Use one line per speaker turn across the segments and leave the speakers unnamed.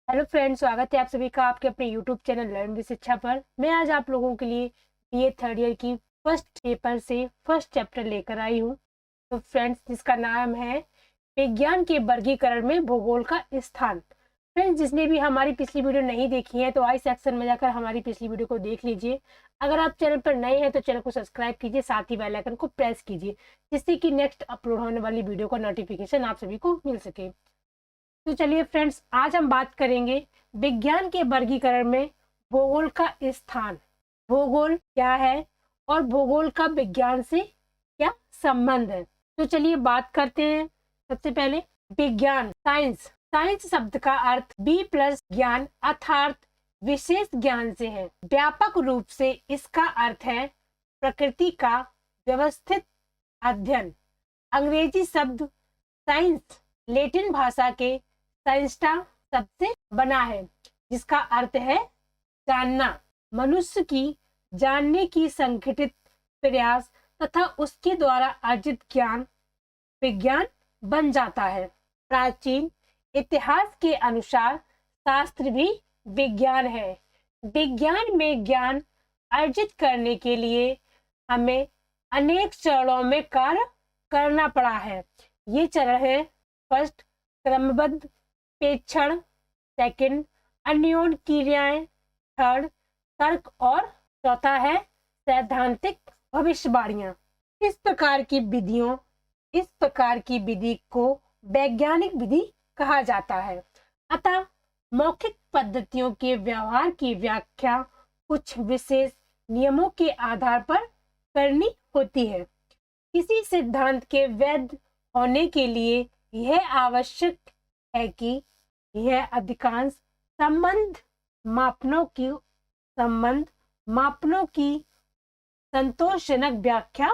Hello friends, स्वागत है आप सभी का आपके अपने यूट्यूब चैनल लर्न विद शिक्षा पर। मैं आज आप लोगों के लिए बीए थर्ड ईयर की फर्स्ट पेपर से फर्स्ट चैप्टर लेकर आई हूँ। तो फ्रेंड्स, जिसका नाम है विज्ञान के वर्गीकरण में भूगोल का स्थान। फ्रेंड्स, जिसने भी हमारी पिछली वीडियो नहीं देखी है तो आई सेक्शन में जाकर हमारी पिछली वीडियो को देख लीजिए। अगर आप चैनल पर नए हैं तो चैनल को सब्सक्राइब कीजिए, साथ ही बेल आइकन को प्रेस कीजिए, जिससे कि नेक्स्ट अपलोड होने वाली वीडियो का नोटिफिकेशन आप सभी को मिल सके। तो चलिए फ्रेंड्स, आज हम बात करेंगे विज्ञान के वर्गीकरण में भूगोल का स्थान। भूगोल क्या है और भूगोल का विज्ञान से क्या संबंध है। तो चलिए बात करते हैं। सबसे पहले विज्ञान, साइंस। साइंस शब्द का अर्थ बी प्लस ज्ञान अर्थात विशेष ज्ञान से है। व्यापक रूप से इसका अर्थ है प्रकृति का व्यवस्थित अध्ययन। अंग्रेजी शब्द साइंस लैटिन भाषा के साइंस्टा शब्द से बना है, जिसका अर्थ है जानना। मनुष्य की जानने की संगठित प्रयास तथा उसके द्वारा अर्जित ज्ञान विज्ञान बन जाता है। प्राचीन इतिहास के अनुसार शास्त्र भी विज्ञान है। विज्ञान में ज्ञान अर्जित करने के लिए हमें अनेक चरणों में कार्य करना पड़ा है। ये चरण है: फर्स्ट, क्रमबद्ध प्रेक्षण; सेकंड, अन्योन्य क्रियाएं; थर्ड, तर्क; और चौथा है सैद्धांतिक भविष्यवाणियां। इस प्रकार की विधि को वैज्ञानिक विधि कहा जाता है। अतः मौखिक पद्धतियों के व्यवहार की व्याख्या कुछ विशेष नियमों के आधार पर करनी होती है। किसी सिद्धांत के वैध होने के लिए यह आवश्यक है कि यह अधिकांश संबंध मापनों की संतोषजनक व्याख्या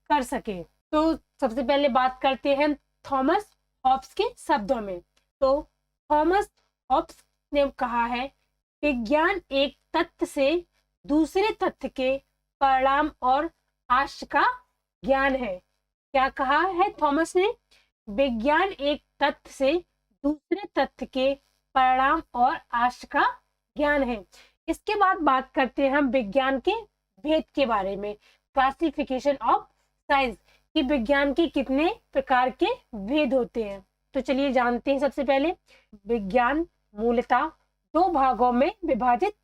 कर सके। तो सबसे पहले बात करते हैं थॉमस हॉब्स के शब्दों में। तो थॉमस हॉब्स ने कहा है, विज्ञान एक तथ्य से दूसरे तथ्य के परिणाम और आशय का ज्ञान है। क्या कहा है थॉमस ने? विज्ञान एक तथ्य से दूसरे तथ्य के परिणाम और आशय का ज्ञान है। इसके बाद बात करते हैं हम विज्ञान के भेद के बारे में। क्लासिफिकेशन ऑफ साइंस, कि विज्ञान के कितने प्रकार के भेद होते हैं। तो चलिए जानते हैं। सबसे पहले विज्ञान मूलतः दो भागों में विभाजित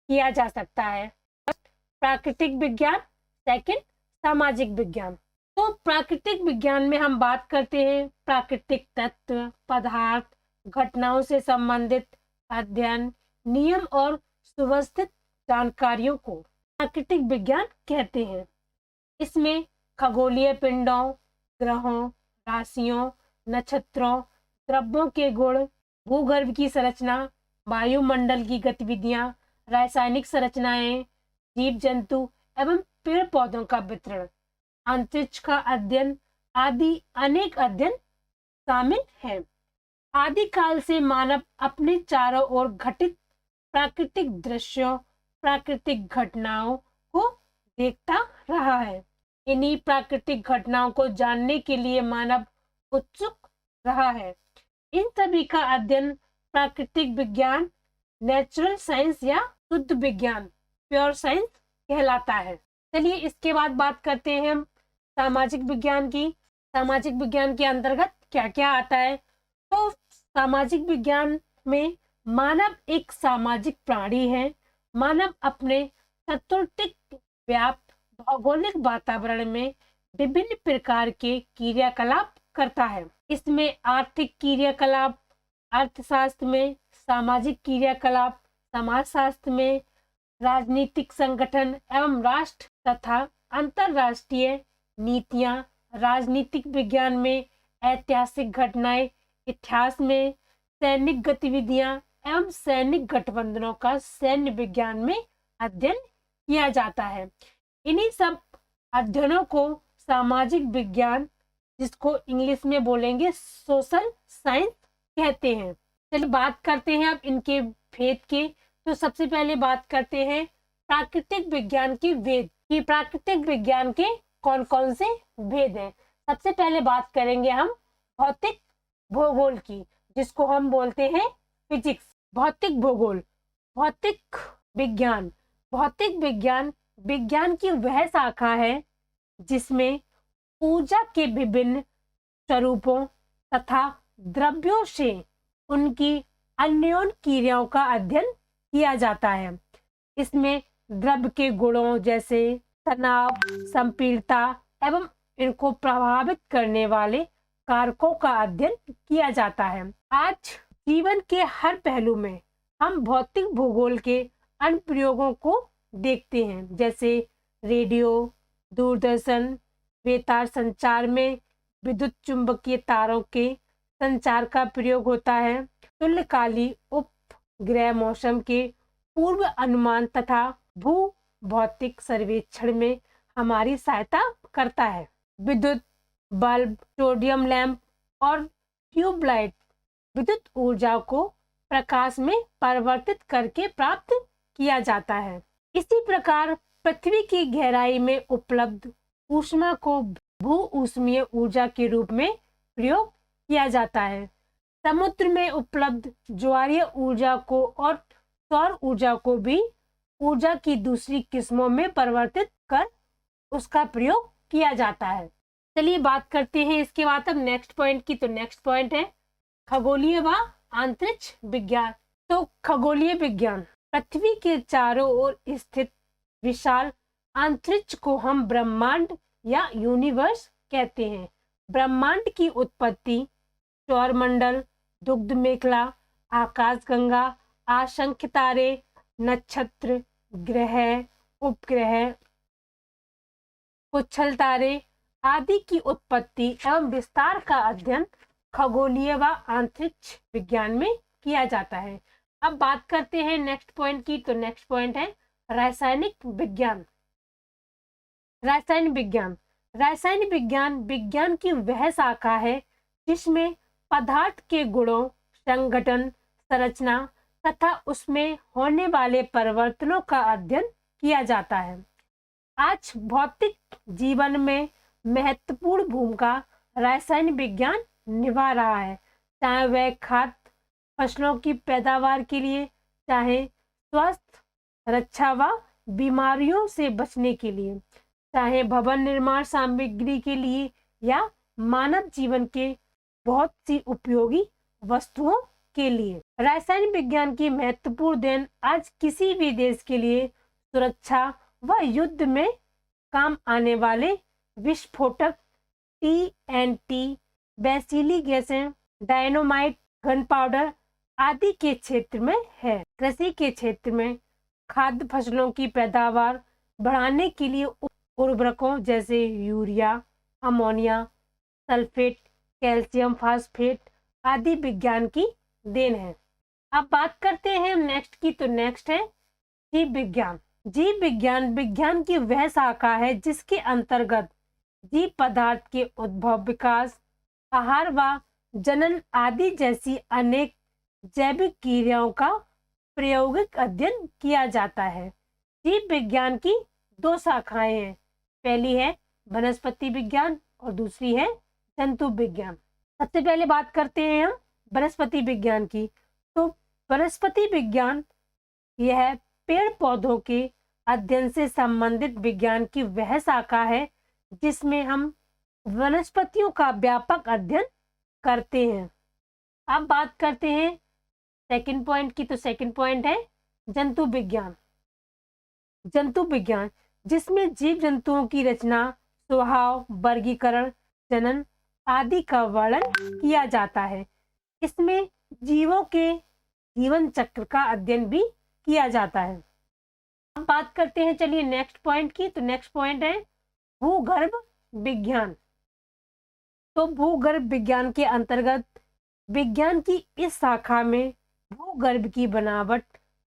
किया जा सकता है: प्राकृतिक विज्ञान, सेकंड सामाजिक विज्ञान। तो प्राकृतिक विज्ञान में हम बात करते हैं प्राकृतिक तत्व, पदार्थ, घटनाओं से संबंधित अध्ययन, नियम और सुव्यवस्थित जानकारियों को प्राकृतिक विज्ञान कहते हैं। इसमें खगोलीय पिंडों, ग्रहों, राशियों, नक्षत्रों, द्रव्यों के गुण, भूगर्भ की संरचना, वायुमंडल की गतिविधियां, रासायनिक संरचनाएं, जीव जंतु एवं पेड़ पौधों का वितरण, अंतरिक्ष का अध्ययन आदि अनेक अध्ययन शामिल हैं। आदि काल से मानव अपने चारों ओर घटित प्राकृतिक दृश्यों, प्राकृतिक घटनाओं को देखता रहा है। इन्हीं प्राकृतिक घटनाओं को जानने के लिए मानव उत्सुक रहा है। इन सभी का अध्ययन प्राकृतिक विज्ञान, नेचुरल साइंस या शुद्ध विज्ञान, प्योर साइंस कहलाता है। चलिए इसके बाद बात करते हैं हम सामाजिक विज्ञान की। सामाजिक विज्ञान के अंतर्गत क्या क्या आता है? तो सामाजिक विज्ञान में मानव एक सामाजिक प्राणी है। मानव अपने चतुर्दिक व्याप्त भौगोलिक वातावरण में विभिन्न प्रकार के क्रियाकलाप करता है। इसमें आर्थिक क्रियाकलाप, अर्थशास्त्र में सामाजिक क्रियाकलाप, समाजशास्त्र में राजनीतिक संगठन एवं राष्ट्र तथा अंतरराष्ट्रीय नीतियां, राजनीतिक विज्ञान में ऐतिहासिक घटनाएं, इतिहास में सैनिक गतिविधियां एवं सैनिक गठबंधनों का सैन्य विज्ञान में अध्ययन किया जाता है। इन्हीं सब अध्ययनों को सामाजिक विज्ञान, जिसको इंग्लिश में बोलेंगे सोशल साइंस कहते हैं। चलिए बात करते हैं अब इनके भेद के। तो सबसे पहले बात करते हैं प्राकृतिक विज्ञान के भेद, कि प्राकृतिक विज्ञान के कौन कौन से भेद हैं। सबसे पहले बात करेंगे हम भौतिक भूगोल की, जिसको हम बोलते हैं फिजिक्स। भौतिक भूगोल, भौतिक विज्ञान। भौतिक विज्ञान विज्ञान की वह शाखा है जिसमें ऊर्जा के विभिन्न स्वरूपों तथा द्रव्यों से उनकी अन्योन क्रियाओं का अध्ययन किया जाता है। इसमें द्रव्य के गुणों जैसे तनाव, संपीड़ितता एवं इनको प्रभावित करने वाले कारकों का अध्ययन किया जाता है। आज जीवन के हर पहलू में हम भौतिक भूगोल के अनुप्रयोगों को देखते हैं, जैसे रेडियो, दूरदर्शन, बेतार संचार में विद्युत चुंबकीय तारों के संचार का प्रयोग होता है। तुल्यकाली उपग्रह मौसम के पूर्व अनुमान तथा भू भौतिक सर्वेक्षण में हमारी सहायता करता है। विद्युत बल्ब, सोडियम लैंप और ट्यूबलाइट विद्युत ऊर्जा को प्रकाश में परिवर्तित करके प्राप्त किया जाता है। इसी प्रकार पृथ्वी की गहराई में उपलब्ध ऊष्मा को भू ऊष्मीय ऊर्जा के रूप में प्रयोग किया जाता है। समुद्र में उपलब्ध ज्वारीय ऊर्जा को और सौर ऊर्जा को भी ऊर्जा की दूसरी किस्मों में परिवर्तित कर उसका प्रयोग किया जाता है। चलिए बात करते हैं इसके बाद अब नेक्स्ट पॉइंट की। तो नेक्स्ट पॉइंट है खगोलीय व अंतरिक्ष विज्ञान। तो खगोलीय विज्ञान पृथ्वी के चारों ओर स्थित विशाल अंतरिक्ष को हम ब्रह्मांड या यूनिवर्स कहते हैं। ब्रह्मांड की उत्पत्ति सौरमंडल, दुग्ध मेखला, आकाशगंगा, असंख्य तारे, नक्षत्र, ग्रह, उपग्रह, पुच्छल तारे आदि की उत्पत्ति एवं विस्तार का अध्ययन खगोलीय व अंतरिक्ष विज्ञान में किया जाता है। अब बात करते हैं नेक्स्ट पॉइंट की। तो नेक्स्ट पॉइंट है रासायनिक विज्ञान। रासायनिक विज्ञान, रासायनिक विज्ञान विज्ञान की वह शाखा है जिसमें पदार्थ के गुणों, संगठन, संरचना तथा उसमें होने वाले परिवर्तनों का अध्ययन किया जाता है। आज भौतिक जीवन में महत्वपूर्ण भूमिका रासायनिक विज्ञान निभा रहा है, चाहे वह खाद्य फसलों की पैदावार के लिए, चाहे स्वस्थ रक्षा व बीमारियों से बचने के लिए, चाहे भवन निर्माण सामग्री के लिए या मानव जीवन के बहुत सी उपयोगी वस्तुओं के लिए। रासायनिक विज्ञान की महत्वपूर्ण देन आज किसी भी देश के लिए सुरक्षा व युद्ध में काम आने वाले विस्फोटक, TNT, वैसिली गैसें, डायनामाइट, गन पाउडर आदि के क्षेत्र में है। कृषि के क्षेत्र में खाद्य फसलों की पैदावार बढ़ाने के लिए उर्वरकों जैसे urea, ammonia, sulphate, calcium phosphate आदि विज्ञान की देन है। अब बात करते हैं नेक्स्ट की। तो नेक्स्ट है जीव विज्ञान। जीव विज्ञान विज्ञान की वह शाखा है जिसके अंतर्गत जीव पदार्थ के उद्भव, विकास, आहार व जनन आदि जैसी अनेक जैविक क्रियाओं का प्रायोगिक अध्ययन किया जाता है। जीव विज्ञान की दो शाखाएं हैं, पहली है वनस्पति विज्ञान और दूसरी है जंतु विज्ञान। सबसे पहले बात करते हैं हम वनस्पति विज्ञान की। तो वनस्पति विज्ञान यह पेड़ पौधों के अध्ययन से संबंधित विज्ञान की वह शाखा है जिसमें हम वनस्पतियों का व्यापक अध्ययन करते हैं। अब बात करते हैं सेकंड पॉइंट की। तो सेकंड पॉइंट है जंतु विज्ञान। जंतु विज्ञान जिसमें जीव जंतुओं की रचना, स्वभाव, वर्गीकरण, जनन आदि का वर्णन किया जाता है। इसमें जीवों के जीवन चक्र का अध्ययन भी किया जाता है। अब बात करते हैं चलिए नेक्स्ट पॉइंट की। तो नेक्स्ट पॉइंट है भूगर्भ विज्ञान। तो भूगर्भ विज्ञान के अंतर्गत विज्ञान की इस शाखा में भूगर्भ की बनावट,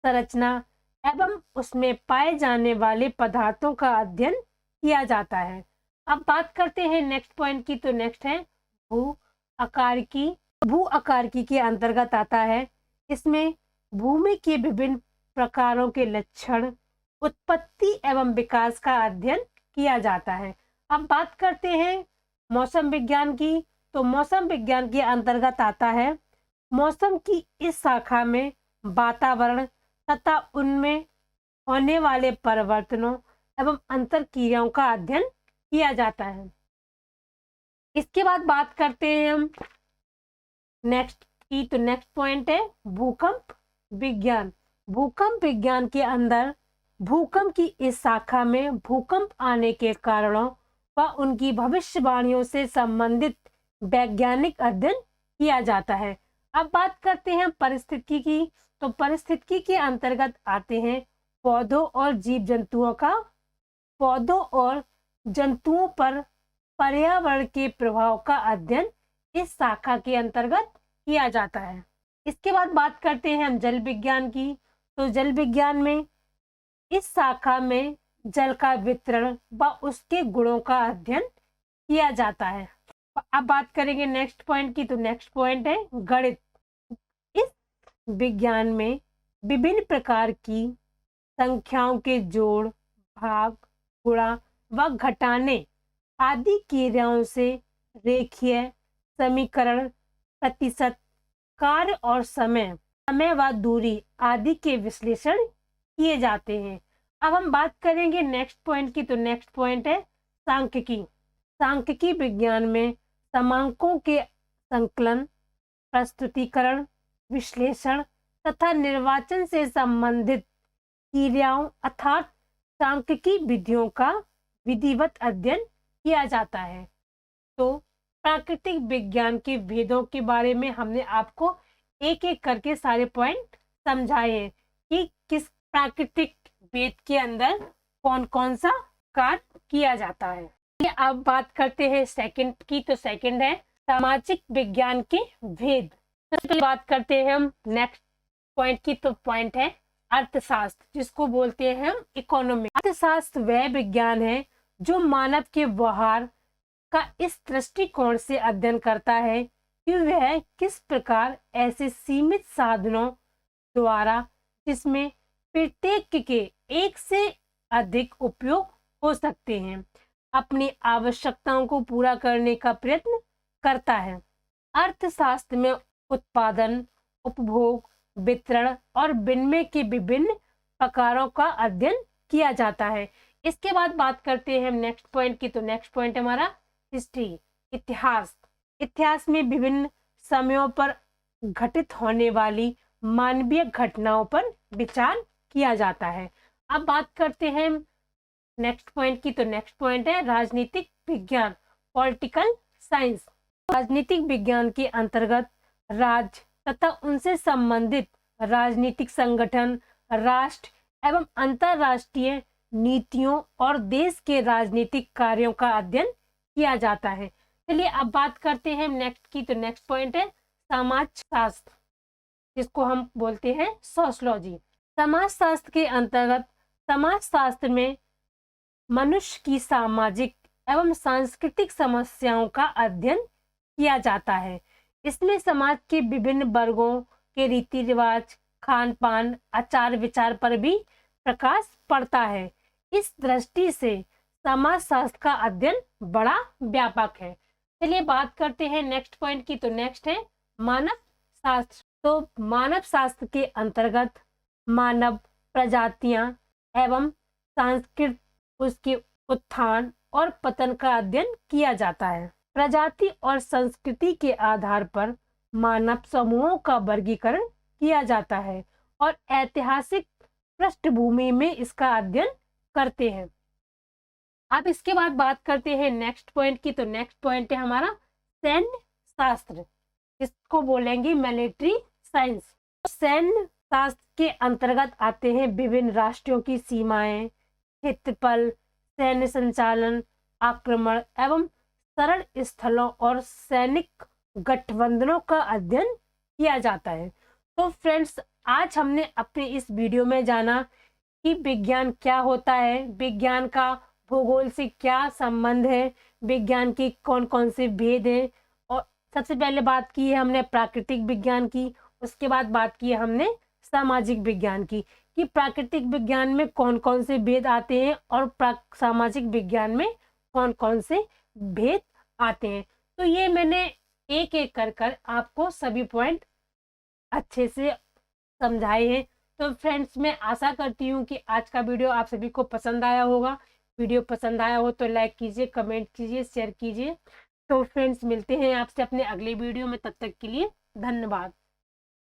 संरचना एवं उसमें पाए जाने वाले पदार्थों का अध्ययन किया जाता है। अब बात करते हैं नेक्स्ट पॉइंट की। तो नेक्स्ट है भू आकारिकी। भू आकारिकी के अंतर्गत आता है, इसमें भूमि के विभिन्न प्रकारों के लक्षण, उत्पत्ति एवं विकास का अध्ययन किया जाता है। अब बात करते हैं मौसम विज्ञान की। तो मौसम विज्ञान के अंतर्गत आता है, मौसम की इस शाखा में वातावरण तथा उनमें होने वाले परिवर्तनों एवं अंतर क्रियाओं का अध्ययन किया जाता है। इसके बाद बात करते हैं हम नेक्स्ट की, तो नेक्स्ट पॉइंट है भूकंप विज्ञान। भूकंप विज्ञान के अंदर भूकंप की इस शाखा में भूकंप आने के कारणों व उनकी भविष्यवाणियों से संबंधित वैज्ञानिक अध्ययन किया जाता है। अब बात करते हैं पारिस्थितिकी की, तो पारिस्थितिकी के अंतर्गत आते हैं पौधों और जीव जंतुओं का, पौधों और जंतुओं पर पर्यावरण के प्रभाव का अध्ययन इस शाखा के अंतर्गत किया जाता है। इसके बाद बात करते हैं हम जल विज्ञान की, तो जल विज्ञान में इस शाखा में जल का वितरण व उसके गुणों का अध्ययन किया जाता है। अब बात करेंगे नेक्स्ट पॉइंट की, तो नेक्स्ट पॉइंट है गणित। इस विज्ञान में विभिन्न प्रकार की संख्याओं के जोड़, भाग, गुणा व घटाने आदि क्रियाओं से रेखीय समीकरण, प्रतिशत, कार्य और समय व दूरी आदि के विश्लेषण किए जाते हैं। अब हम बात करेंगे नेक्स्ट पॉइंट की, तो नेक्स्ट पॉइंट है सांख्यिकी। सांख्यिकी विज्ञान में समांकों के संकलन, प्रस्तुतीकरण, विश्लेषण तथा निर्वाचन से संबंधित क्रियाओं अर्थात सांख्यिकी विधियों का विधिवत अध्ययन किया जाता है। तो प्राकृतिक विज्ञान के भेदों के बारे में हमने आपको एक एक करके सारे पॉइंट समझाए हैं कि किस प्राकृतिक वेद के अंदर कौन कौन सा कार्य किया जाता है। अब बात करते हैं सेकंड की, तो सेकंड है सामाजिक विज्ञान के भेद। सबसे पहले बात करते हैं हम नेक्स्ट पॉइंट की, तो पॉइंट है अर्थशास्त्र, जिसको बोलते हैं हम इकोनॉमी। अर्थशास्त्र वह विज्ञान है जो मानव के व्यवहार का इस दृष्टिकोण से अध्ययन करता है कि वह किस प्रकार ऐसे सीमित साधनों द्वारा जिसमें प्रत्येक के एक से अधिक उपयोग हो सकते हैं अपनी आवश्यकताओं को पूरा करने का प्रयत्न करता है। अर्थशास्त्र में उत्पादन, उपभोग, वितरण और विनिमय के विभिन्न प्रकारों का अध्ययन किया जाता है। इसके बाद बात करते हैं हम नेक्स्ट पॉइंट की, तो नेक्स्ट पॉइंट हमारा हिस्ट्री, इतिहास। इतिहास में विभिन्न समयों पर घटित होने वाली मानवीय घटनाओं पर विचार किया जाता है। अब बात करते हैं नेक्स्ट पॉइंट की, तो नेक्स्ट पॉइंट है राजनीतिक विज्ञान, पॉलिटिकल साइंस। राजनीतिक विज्ञान के अंतर्गत राज्य तथा उनसे संबंधित राजनीतिक संगठन, राष्ट्र एवं अंतरराष्ट्रीय नीतियों और देश के राजनीतिक कार्यों का अध्ययन किया जाता है। चलिए अब बात करते हैं नेक्स्ट की, तो नेक्स्ट पॉइंट है समाजशास्त्र, जिसको हम बोलते हैं सोशियोलॉजी। समाजशास्त्र के अंतर्गत समाजशास्त्र में मनुष्य की सामाजिक एवं सांस्कृतिक समस्याओं का अध्ययन किया जाता है। इसमें समाज के विभिन्न वर्गों के रीति रिवाज, खान पान, आचार विचार पर भी प्रकाश पड़ता है। इस दृष्टि से समाजशास्त्र का अध्ययन बड़ा व्यापक है। चलिए बात करते हैं नेक्स्ट पॉइंट की, तो नेक्स्ट है मानव शास्त्र। तो मानव शास्त्र के अंतर्गत मानव प्रजातियां एवं संस्कृति, उसके उत्थान और पतन का अध्ययन किया जाता है। प्रजाति और संस्कृति के आधार पर मानव समूहों का वर्गीकरण किया जाता है और ऐतिहासिक पृष्ठभूमि में इसका अध्ययन करते हैं। अब इसके बाद बात करते हैं नेक्स्ट पॉइंट की, तो नेक्स्ट पॉइंट है हमारा सैन्य शास्त्र, जिसको बोलेंगे मिलिट्री साइंस। सैन्य शास्त्र के अंतर्गत आते हैं विभिन्न राष्ट्रों की सीमाएं, क्षेत्रफल, सैन्य संचालन, आक्रमण एवं शरण स्थलों और सैनिक गठबंधनों का अध्ययन किया जाता है। तो फ्रेंड्स, आज हमने अपने इस वीडियो में जाना कि विज्ञान क्या होता है, विज्ञान का भूगोल से क्या संबंध है, विज्ञान के कौन कौन से भेद हैं। और सबसे पहले बात की है हमने प्राकृतिक विज्ञान की, उसके बाद बात की है हमने सामाजिक विज्ञान की, कि प्राकृतिक विज्ञान में कौन कौन से भेद आते हैं और सामाजिक विज्ञान में कौन कौन से भेद आते हैं। तो ये मैंने एक एक कर आपको सभी पॉइंट अच्छे से समझाए हैं। तो फ्रेंड्स, मैं आशा करती हूँ कि आज का वीडियो आप सभी को पसंद आया होगा। वीडियो पसंद आया हो तो लाइक कीजिए, कमेंट कीजिए, शेयर कीजिए। तो फ्रेंड्स, मिलते हैं आपसे अपने अगले वीडियो में, तब तक के लिए धन्यवाद।